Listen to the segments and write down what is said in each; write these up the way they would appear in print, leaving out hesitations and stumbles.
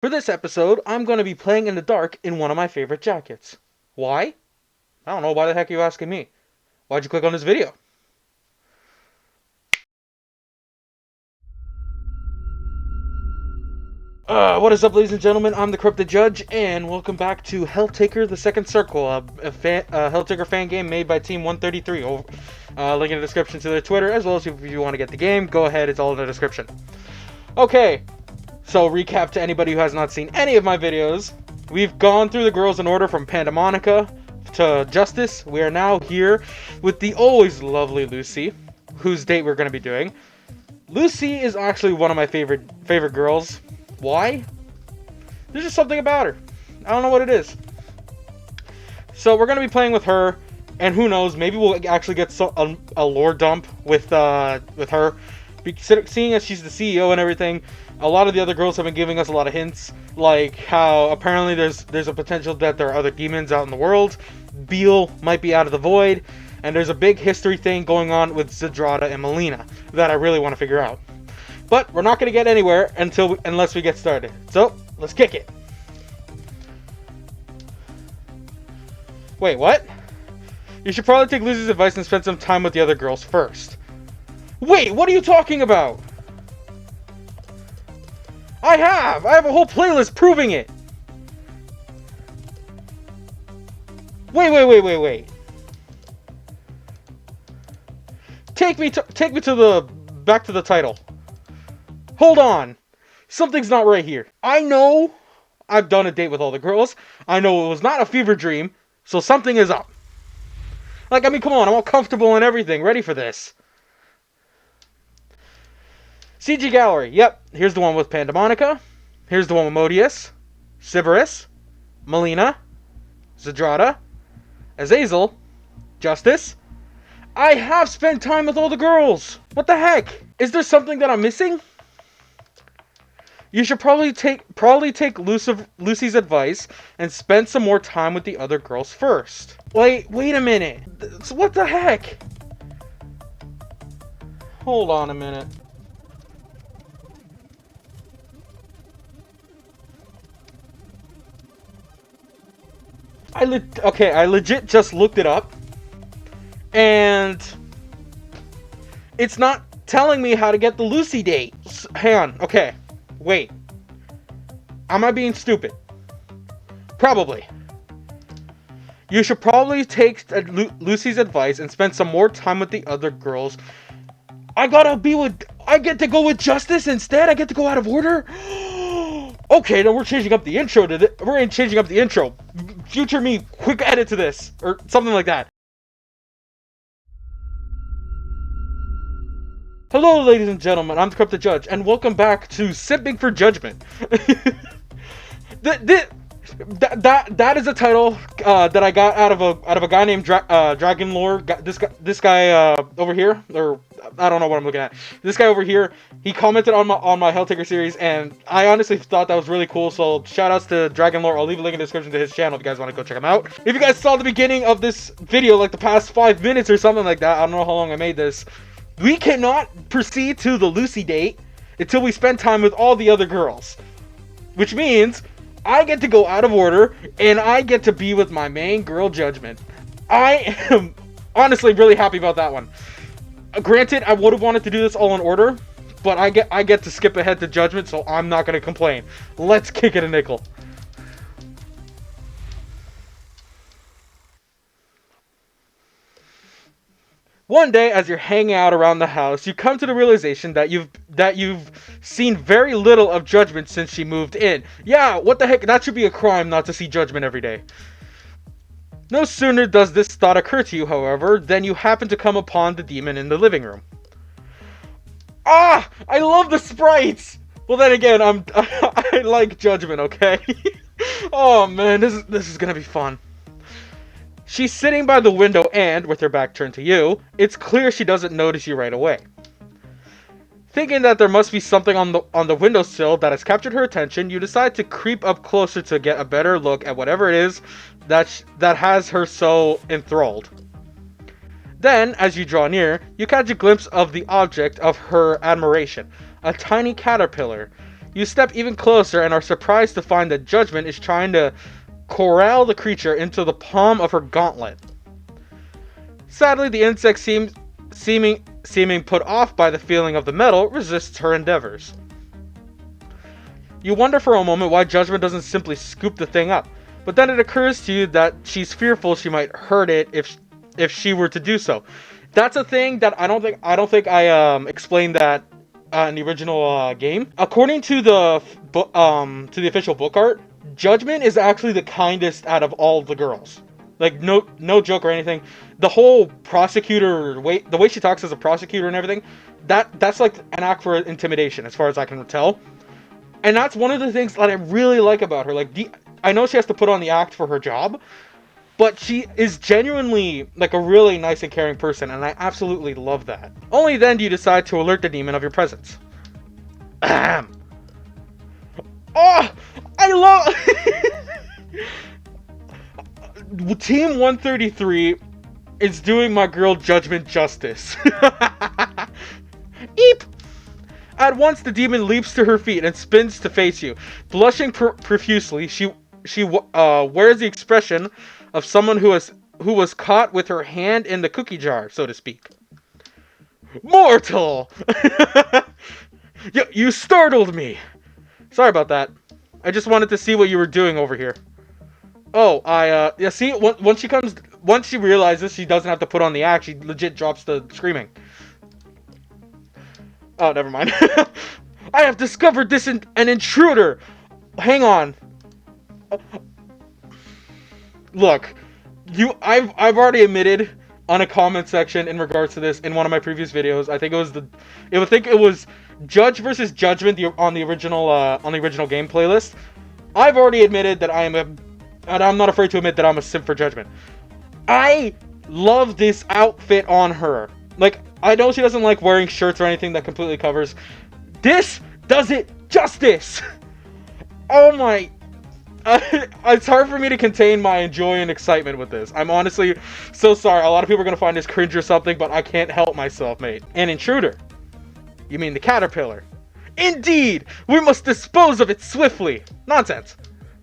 For this episode, I'm going to be playing in the dark in one of my favorite jackets. Why? I don't know. Why the heck are you asking me? Why'd you click on this video? What is up, ladies and gentlemen? I'm the Korrupted Judge, and welcome back to Helltaker: The Second Circle, a Helltaker fan game made by Team 133. Link in the description to their Twitter, as well as if you want to get the game, go ahead, it's all in the description. Okay, so recap to anybody who has not seen any of my videos. We've gone through the girls in order from Pandamonica to Justice. We are now here with the always lovely Lucy, whose date we're going to be doing. Lucy is actually one of my favorite girls. Why? There's just something about her. I don't know what it is. So we're gonna be playing with her, and who knows? Maybe we'll actually get a lore dump with her. Seeing as she's the CEO and everything, a lot of the other girls have been giving us a lot of hints, like how apparently there's a potential that there are other demons out in the world. Beale might be out of the void, and there's a big history thing going on with Zedrada and Melina that I really want to figure out. But we're not going to get anywhere unless we get started. So, let's kick it. Wait, what? You should probably take Lucy's advice and spend some time with the other girls first. Wait, what are you talking about? I have a whole playlist proving it. Wait. Take me to back to the title. Hold on. Something's not right here. I know I've done a date with all the girls. I know it was not a fever dream, so something is up. Like, I mean, come on, I'm all comfortable and everything, ready for this. CG Gallery. Yep, here's the one with Pandamonica. Here's the one with Modius, Sybaris, Melina, Zedrada, Azazel, Justice. I have spent time with all the girls. What the heck? Is there something that I'm missing? You should probably take Lucy's advice and spend some more time with the other girls first. Wait a minute. What the heck? Hold on a minute. I legit just looked it up, and it's not telling me how to get the Lucy date. Hang on. Okay. Wait. Am I being stupid? Probably. You should probably take Lucy's advice and spend some more time with the other girls. I get to go with Justice instead? I get to go out of order? Okay, then we're changing up the intro We're changing up the intro. Future me, quick edit to this. Or something like that. Hello, ladies and gentlemen, I'm the Korrupted Judge, and welcome back to Simping for Judgement. That is a title that I got out of a guy named Draglorr. This guy over here, or I don't know what I'm looking at. This guy over here, he commented on my Helltaker series, and I honestly thought that was really cool. So shoutouts to Draglorr. I'll leave a link in the description to his channel if you guys want to go check him out. If you guys saw the beginning of this video, like the past 5 minutes or something like that, I don't know how long I made this. We cannot proceed to the Lucy date until we spend time with all the other girls. Which means I get to go out of order and I get to be with my main girl, Judgement. I am honestly really happy about that one. Granted, I would have wanted to do this all in order, but I get to skip ahead to Judgement, so I'm not going to complain. Let's kick it a nickel. One day, as you're hanging out around the house, you come to the realization that you've seen very little of Judgement since she moved in. Yeah, what the heck? That should be a crime not to see Judgement every day. No sooner does this thought occur to you, however, than you happen to come upon the demon in the living room. Ah! I love the sprites! Well, then again, I like Judgement, okay? Oh man, this is gonna be fun. She's sitting by the window and, with her back turned to you, it's clear she doesn't notice you right away. Thinking that there must be something on the windowsill that has captured her attention, you decide to creep up closer to get a better look at whatever it is that has her so enthralled. Then, as you draw near, you catch a glimpse of the object of her admiration, a tiny caterpillar. You step even closer and are surprised to find that Judgement is trying to corral the creature into the palm of her gauntlet. Sadly, the insect seeming put off by the feeling of the metal, resists her endeavors. You wonder for a moment why Judgement doesn't simply scoop the thing up, but then it occurs to you that she's fearful she might hurt it if she were to do so. That's a thing that I don't think I explained that in the original game. According to the official book art, Judgement is actually the kindest out of all the girls. Like, no joke or anything. The whole prosecutor the way she talks as a prosecutor and everything, that's like an act for intimidation, as far as I can tell. And that's one of the things that I really like about her. Like, I know she has to put on the act for her job, but she is genuinely like a really nice and caring person, and I absolutely love that. Only then do you decide to alert the demon of your presence. Ahem. Oh, I love. Team 133 is doing my girl Judgement justice. Eep! At once, the demon leaps to her feet and spins to face you. Blushing profusely, she wears the expression of someone who was caught with her hand in the cookie jar, so to speak. Mortal! You startled me! Sorry about that. I just wanted to see what you were doing over here. Oh, yeah, see, once she realizes she doesn't have to put on the act, she legit drops the screaming. Oh, never mind. I have discovered an intruder! Hang on. Look, I've already admitted on a comment section in regards to this in one of my previous videos. I think it was Judge versus Judgement on the original game playlist. I've already admitted that and I'm not afraid to admit that I'm a simp for Judgement. I love this outfit on her. Like, I know she doesn't like wearing shirts or anything that completely covers. This does it justice! Oh my... it's hard for me to contain my joy and excitement with this. I'm honestly so sorry. A lot of people are going to find this cringe or something, but I can't help myself, mate. An intruder? You mean the caterpillar? Indeed! We must dispose of it swiftly! Nonsense.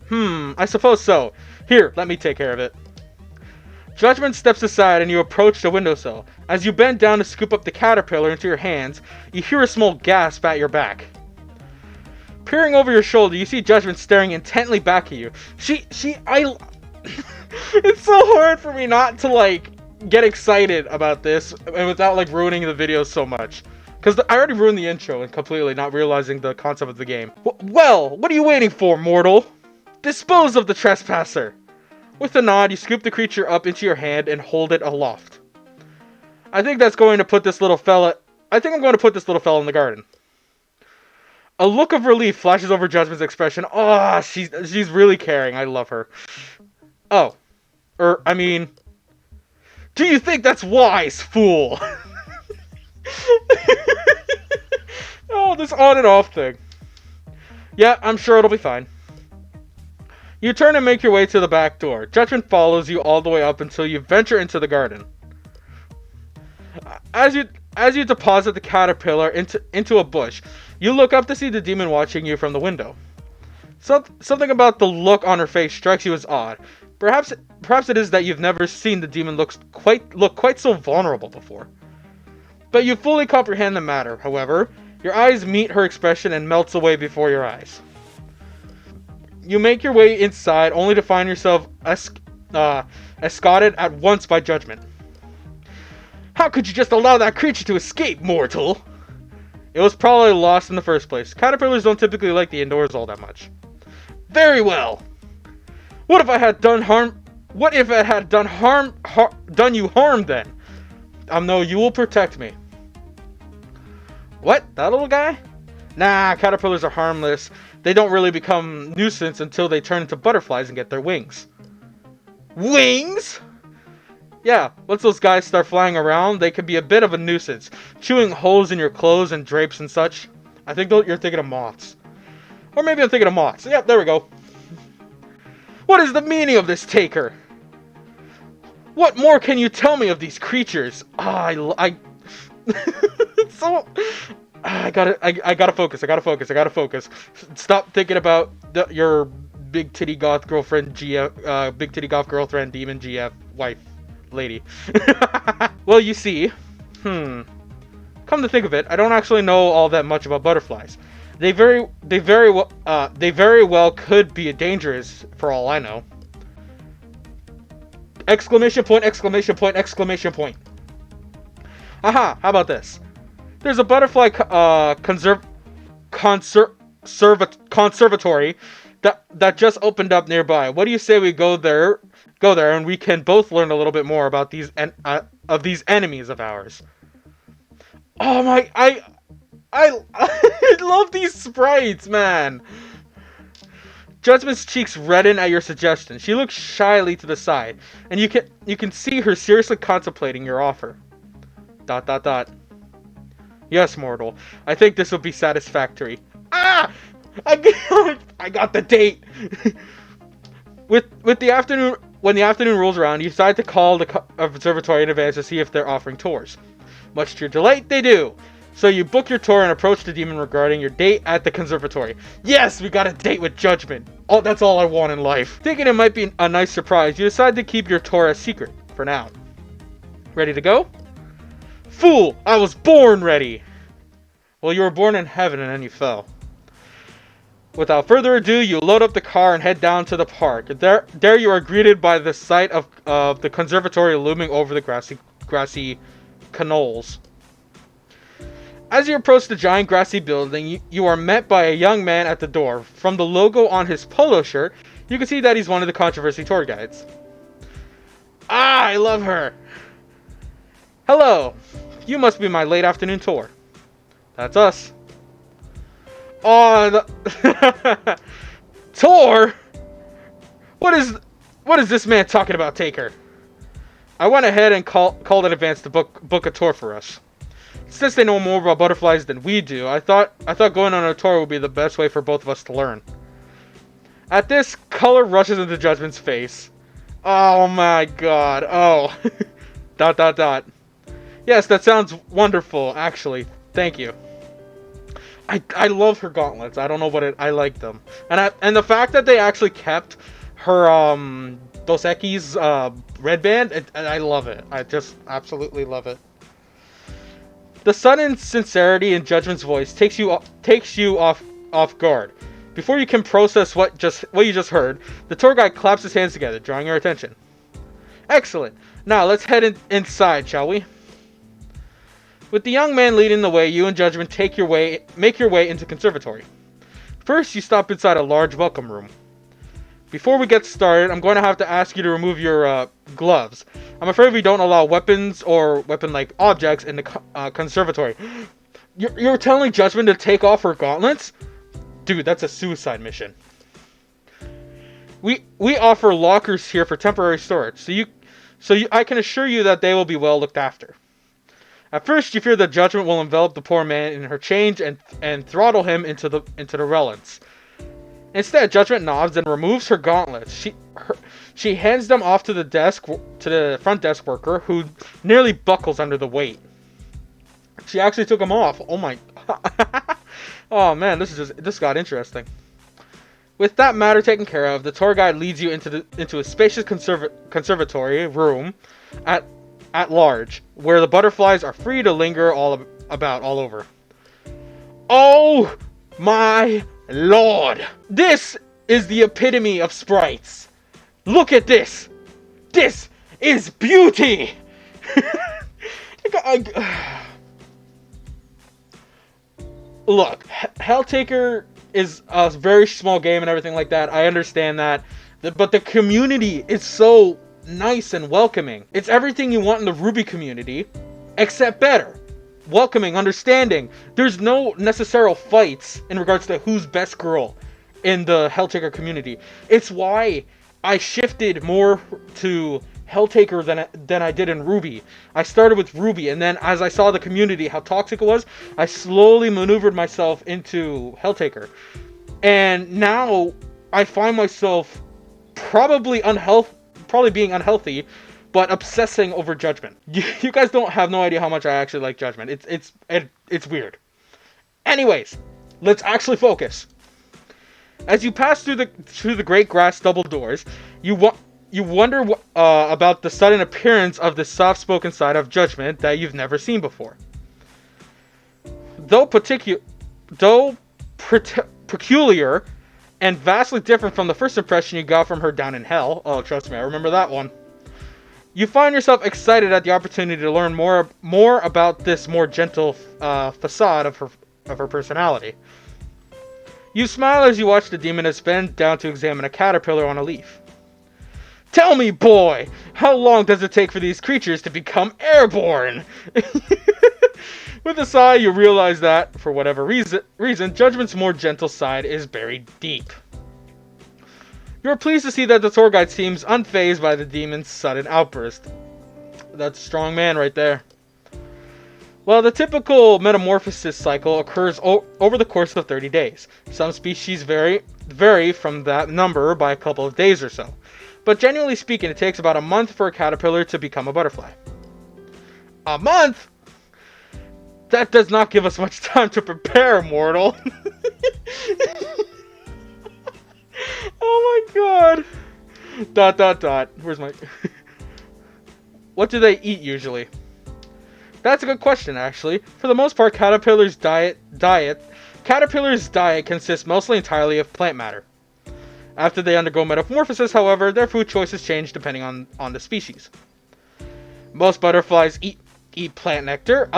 I suppose so. Here, let me take care of it. Judgement steps aside and you approach the windowsill. As you bend down to scoop up the caterpillar into your hands, you hear a small gasp at your back. Peering over your shoulder, you see Judgement staring intently back at you. It's so hard for me not to, like, get excited about this and without, like, ruining the video so much. Because I already ruined the intro and completely not realizing the concept of the game. Well, what are you waiting for, mortal? Dispose of the trespasser! With a nod, you scoop the creature up into your hand and hold it aloft. I think I'm going to put this little fella in the garden. A look of relief flashes over Judgment's expression. Oh, she's really caring. I love her. Oh. I mean... Do you think that's wise, fool? Oh, this on and off thing. Yeah, I'm sure it'll be fine. You turn and make your way to the back door. Judgement follows you all the way up until you venture into the garden. As you deposit the caterpillar into a bush, you look up to see the demon watching you from the window. Something about the look on her face strikes you as odd. Perhaps it is that you've never seen the demon look quite so vulnerable before. But you fully comprehend the matter, however. Your eyes meet her expression and melts away before your eyes. You make your way inside, only to find yourself escorted at once by Judgement. How could you just allow that creature to escape, mortal? It was probably lost in the first place. Caterpillars don't typically like the indoors all that much. Very well. What if I had done harm? What if it had done you harm then? No, you will protect me. What? That little guy? Nah, caterpillars are harmless. They don't really become nuisance until they turn into butterflies and get their wings. Wings? Yeah, once those guys start flying around, they can be a bit of a nuisance, chewing holes in your clothes and drapes and such. I think you're thinking of moths. Or maybe I'm thinking of moths. Yep, there we go. What is the meaning of this taker? What more can you tell me of these creatures? So... I gotta focus. I gotta focus. I gotta focus. Stop thinking about your big titty goth girlfriend, GF, big titty goth girlfriend, demon GF wife, lady. Well, you see, come to think of it, I don't actually know all that much about butterflies. They very well could be dangerous for all I know. Exclamation point! Exclamation point! Exclamation point! Aha! How about this? There's a butterfly conservatory that just opened up nearby. What do you say we go there, and we can both learn a little bit more about these enemies of ours. Oh my, I love these sprites, man. Judgment's cheeks redden at your suggestion. She looks shyly to the side, and you can see her seriously contemplating your offer. ... Yes, mortal. I think this will be satisfactory. Ah! I got the date. With the afternoon, when the afternoon rolls around, you decide to call the observatory in advance to see if they're offering tours. Much to your delight, they do. So you book your tour and approach the demon regarding your date at the conservatory. Yes, we got a date with Judgement. Oh, that's all I want in life. Thinking it might be a nice surprise, you decide to keep your tour a secret for now. Ready to go? Fool! I was born ready! Well, you were born in heaven and then you fell. Without further ado, you load up the car and head down to the park. There you are greeted by the sight of the conservatory looming over the grassy knolls. As you approach the giant grassy building, you are met by a young man at the door. From the logo on his polo shirt, you can see that he's one of the controversy tour guides. Ah, I love her! Hello! You must be my late afternoon tour. That's us. Oh, tour? What is this man talking about, Taker? I went ahead and called in advance to book a tour for us. Since they know more about butterflies than we do, I thought going on a tour would be the best way for both of us to learn. At this, color rushes into Judgment's face. Oh my god. Oh. ... Yes, that sounds wonderful, actually. Thank you. I love her gauntlets. I don't know what I like them. And the fact that they actually kept her Dos Equis red band, I love it. I just absolutely love it. The sudden sincerity in Judgment's voice takes you off guard. Before you can process what you just heard, the tour guide claps his hands together, drawing your attention. Excellent. Now let's head inside, shall we? With the young man leading the way, you and Judgement make your way into the conservatory. First, you stop inside a large welcome room. Before we get started, I'm going to have to ask you to remove your gloves. I'm afraid we don't allow weapons or weapon-like objects in the conservatory. You're telling Judgement to take off her gauntlets? Dude, that's a suicide mission. We offer lockers here for temporary storage, so I can assure you that they will be well looked after. At first, you fear that Judgement will envelop the poor man in her chains and throttle him into the relents. Instead, Judgement nods and removes her gauntlets. She hands them off to the front desk worker, who nearly buckles under the weight. She actually took them off. Oh my! Oh man, this got interesting. With that matter taken care of, the tour guide leads you into a spacious conservatory room at large, where the butterflies are free to linger all over. Oh my lord! This is the epitome of sprites. Look at this! This is beauty! Look, Helltaker is a very small game and everything like that. I understand that. But the community is so nice and welcoming. It's everything you want in the Ruby community, except better. Welcoming, understanding. There's no necessary fights in regards to who's best girl in the Helltaker community. It's why I shifted more to Helltaker than I did in Ruby. I started with Ruby, and then as I saw the community, how toxic it was, I slowly maneuvered myself into Helltaker. And now I find myself probably being unhealthy, but obsessing over Judgement. You guys don't have no idea how much I actually like Judgement. It's weird. Anyways, let's actually focus. As you pass through the great grass double doors, you wonder about the sudden appearance of the soft-spoken side of Judgement that you've never seen before. Though peculiar and vastly different from the first impression you got from her down in hell. Oh, trust me, I remember that one. You find yourself excited at the opportunity to learn more about this more gentle facade of her personality. You smile as you watch the demoness bend down to examine a caterpillar on a leaf. Tell me, boy, how long does it take for these creatures to become airborne? With a sigh, you realize that, for whatever reason, Judgment's more gentle side is buried deep. You are pleased to see that the tour guide seems unfazed by the demon's sudden outburst. That's a strong man right there. Well, the typical metamorphosis cycle occurs over the course of 30 days. Some species vary from that number by a couple of days or so. But generally speaking, it takes about a month for a caterpillar to become a butterfly. A month? That does not give us much time to prepare, mortal. Oh my god. ... Where's my... What do they eat usually? That's a good question, actually. For the most part, caterpillars' diet consists mostly entirely of plant matter. After they undergo metamorphosis, however, their food choices change depending on the species. Most butterflies eat plant nectar.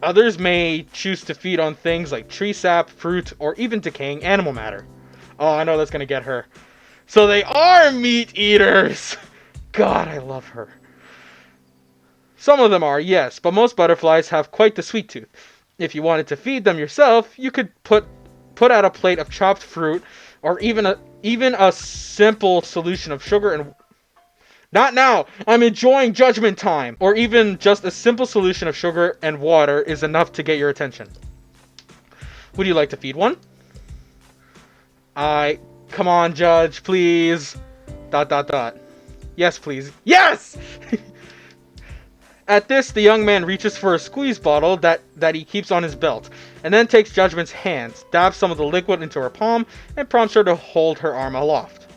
Others may choose to feed on things like tree sap, fruit, or even decaying animal matter. Oh, I know that's gonna get her. So they are meat eaters! God, I love her. Some of them are, yes, but most butterflies have quite the sweet tooth. If you wanted to feed them yourself, you could put out a plate of chopped fruit, or even a simple solution of sugar and... Not now! I'm enjoying Judgment time! Or even just a simple solution of sugar and water is enough to get your attention. Would you like to feed one? Come on, Judge, please. ... Yes, please. Yes! At this, the young man reaches for a squeeze bottle that he keeps on his belt, and then takes Judgment's hands, dabs some of the liquid into her palm, and prompts her to hold her arm aloft.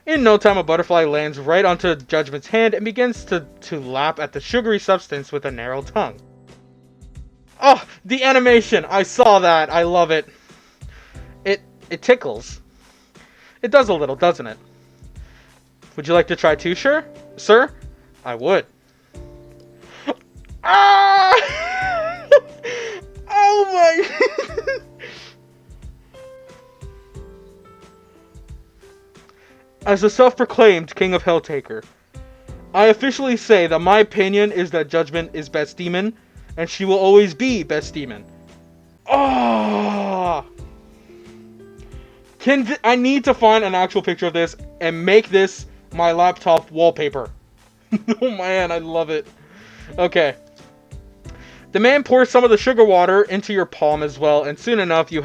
In no time, a butterfly lands right onto Judgment's hand and begins to lap at the sugary substance with a narrow tongue. Oh, the animation! I saw that! I love it. It tickles. It does a little, doesn't it? Would you like to try too, sir? I would. Ah! Oh my... As the self-proclaimed king of Helltaker, I officially say that my opinion is that Judgement is best demon, and she will always be best demon. Oh! I need to find an actual picture of this and make this my laptop wallpaper. Oh man, I love it. Okay. The man pours some of the sugar water into your palm as well, and soon enough you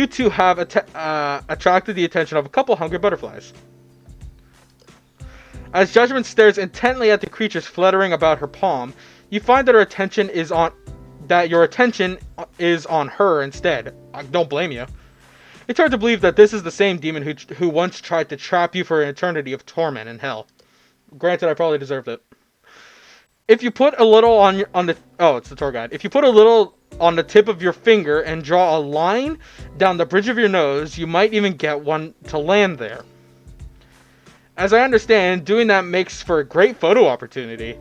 two have attracted the attention of a couple hungry butterflies. As Judgement stares intently at the creatures fluttering about her palm, you find that your attention is on her instead. I don't blame you. It's hard to believe that this is the same demon who once tried to trap you for an eternity of torment in hell. Granted, I probably deserved it. If you put a little it's the tour guide. If you put a little on the tip of your finger and draw a line down the bridge of your nose, you might even get one to land there. As I understand, doing that makes for a great photo opportunity.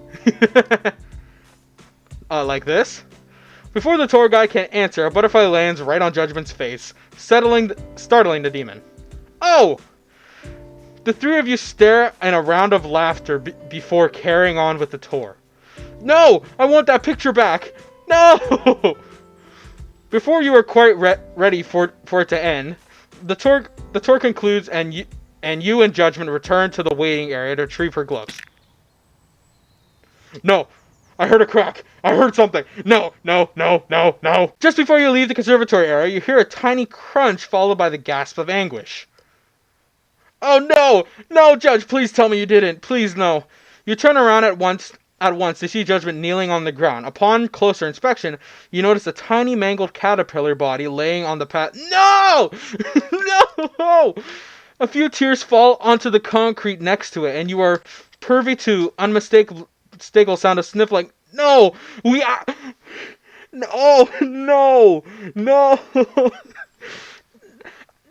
Like this. Before the tour guide can answer, a butterfly lands right on Judgment's face, startling the demon. Oh! The three of you stare in a round of laughter before carrying on with the tour. No! I want that picture back! No! Before you are quite ready for it to end, the tour concludes and you and Judgement return to the waiting area to retrieve her gloves. No! I heard a crack! I heard something! No! Just before you leave the conservatory area, you hear a tiny crunch followed by the gasp of anguish. Oh no! No, Judge, please tell me you didn't. Please, no. You turn around at once at once to see Judgment kneeling on the ground. Upon closer inspection, you notice a tiny mangled caterpillar body laying on the path. No! No! A few tears fall onto the concrete next to it, and you are privy to unmistakable sound of sniffling. No! We are... No! No! No!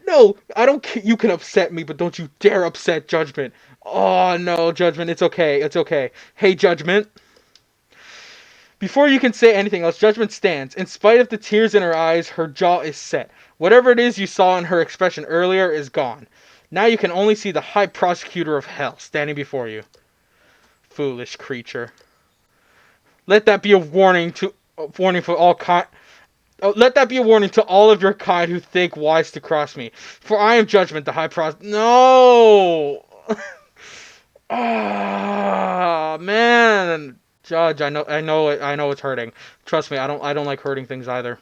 No! I don't care. You can upset me, but don't you dare upset Judgment. Oh, no, Judgment. It's okay. It's okay. Hey, Judgment. Before you can say anything else, Judgment stands. In spite of the tears in her eyes, her jaw is set. Whatever it is you saw in her expression earlier is gone. Now you can only see the High Prosecutor of Hell standing before you. Foolish creature. Let that be a warning for all kind. Let that be a warning to all of your kind who think wise to cross me. For I am Judgment, the High No! Ah, man. Judge, I know it's hurting. Trust me, I don't like hurting things either.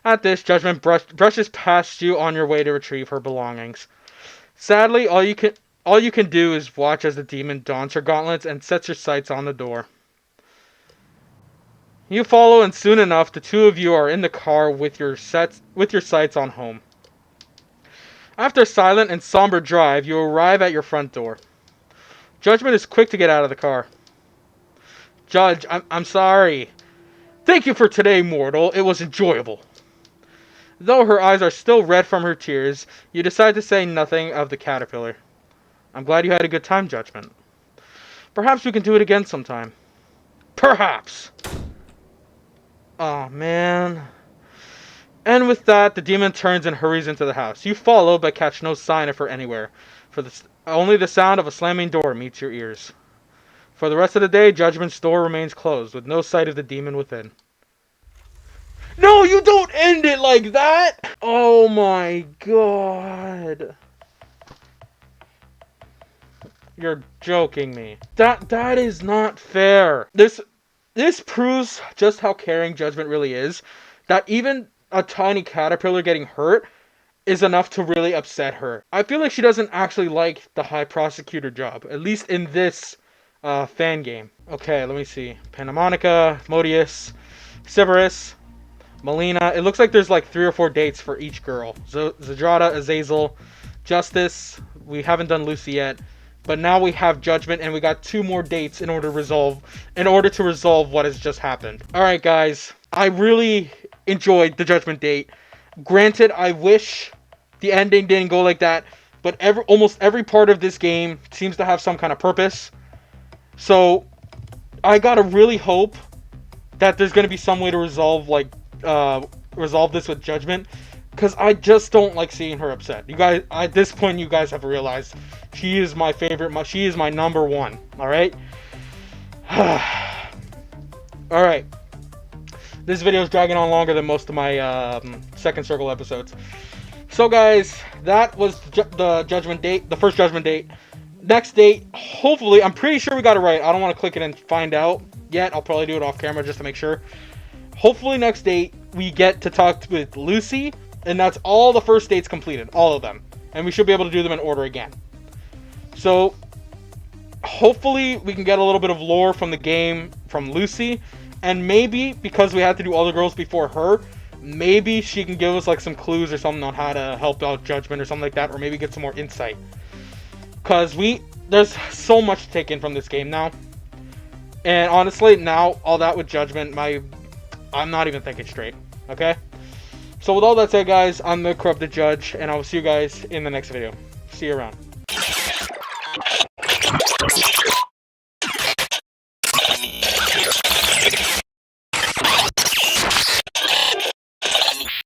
At this, Judgment brushes past you on your way to retrieve her belongings. Sadly, all you can do is watch as the demon dons her gauntlets and sets her sights on the door. You follow, and soon enough, the two of you are in the car with your sights on home. After a silent and somber drive, you arrive at your front door. Judgment is quick to get out of the car. Judge, I'm sorry. Thank you for today, mortal. It was enjoyable. Though her eyes are still red from her tears, you decide to say nothing of the caterpillar. I'm glad you had a good time, Judgment. Perhaps we can do it again sometime. Perhaps! Oh, man. And with that, the demon turns and hurries into the house. You follow, but catch no sign of her anywhere. Only the sound of a slamming door meets your ears. For the rest of the day, Judgment's door remains closed, with no sight of the demon within. No, you don't end it like that! Oh my god. You're joking me. That is not fair. This proves just how caring Judgment really is. That even a tiny caterpillar getting hurt is enough to really upset her. I feel like she doesn't actually like the High Prosecutor job, at least in this fan game. Okay, let me see. Pandamonica, Modius, Severus, Melina. It looks like there's like 3 or 4 dates for each girl. Zadrada, Azazel, Justice. We haven't done Lucy yet. But now we have Judgment, and we got 2 more dates in order to resolve what has just happened. Alright, guys. I really enjoyed the Judgment date. Granted, I wish the ending didn't go like that, but almost every part of this game seems to have some kind of purpose. So, I gotta really hope that there's gonna be some way to resolve this with Judgment, because I just don't like seeing her upset. You guys, at this point, you guys have realized she is my favorite. She is my number 1. All right. All right. This video is dragging on longer than most of my second circle episodes. So, guys, that was the Judgment date, the first Judgment date. Next date, hopefully, I'm pretty sure we got it right. I don't want to click it and find out yet. I'll probably do it off camera just to make sure. Hopefully, next date, we get to talk with Lucy, and that's all the first dates completed, all of them. And we should be able to do them in order again. So, hopefully, we can get a little bit of lore from the game from Lucy, and maybe, because we had to do all the girls before her, maybe she can give us like some clues or something on how to help out Judgment or something like that, or maybe get some more insight. Because there's so much to take in from this game now. And honestly, now, all that with Judgment, I'm not even thinking straight. Okay? So with all that said, guys, I'm the Korrupted Judge, and I will see you guys in the next video. See you around.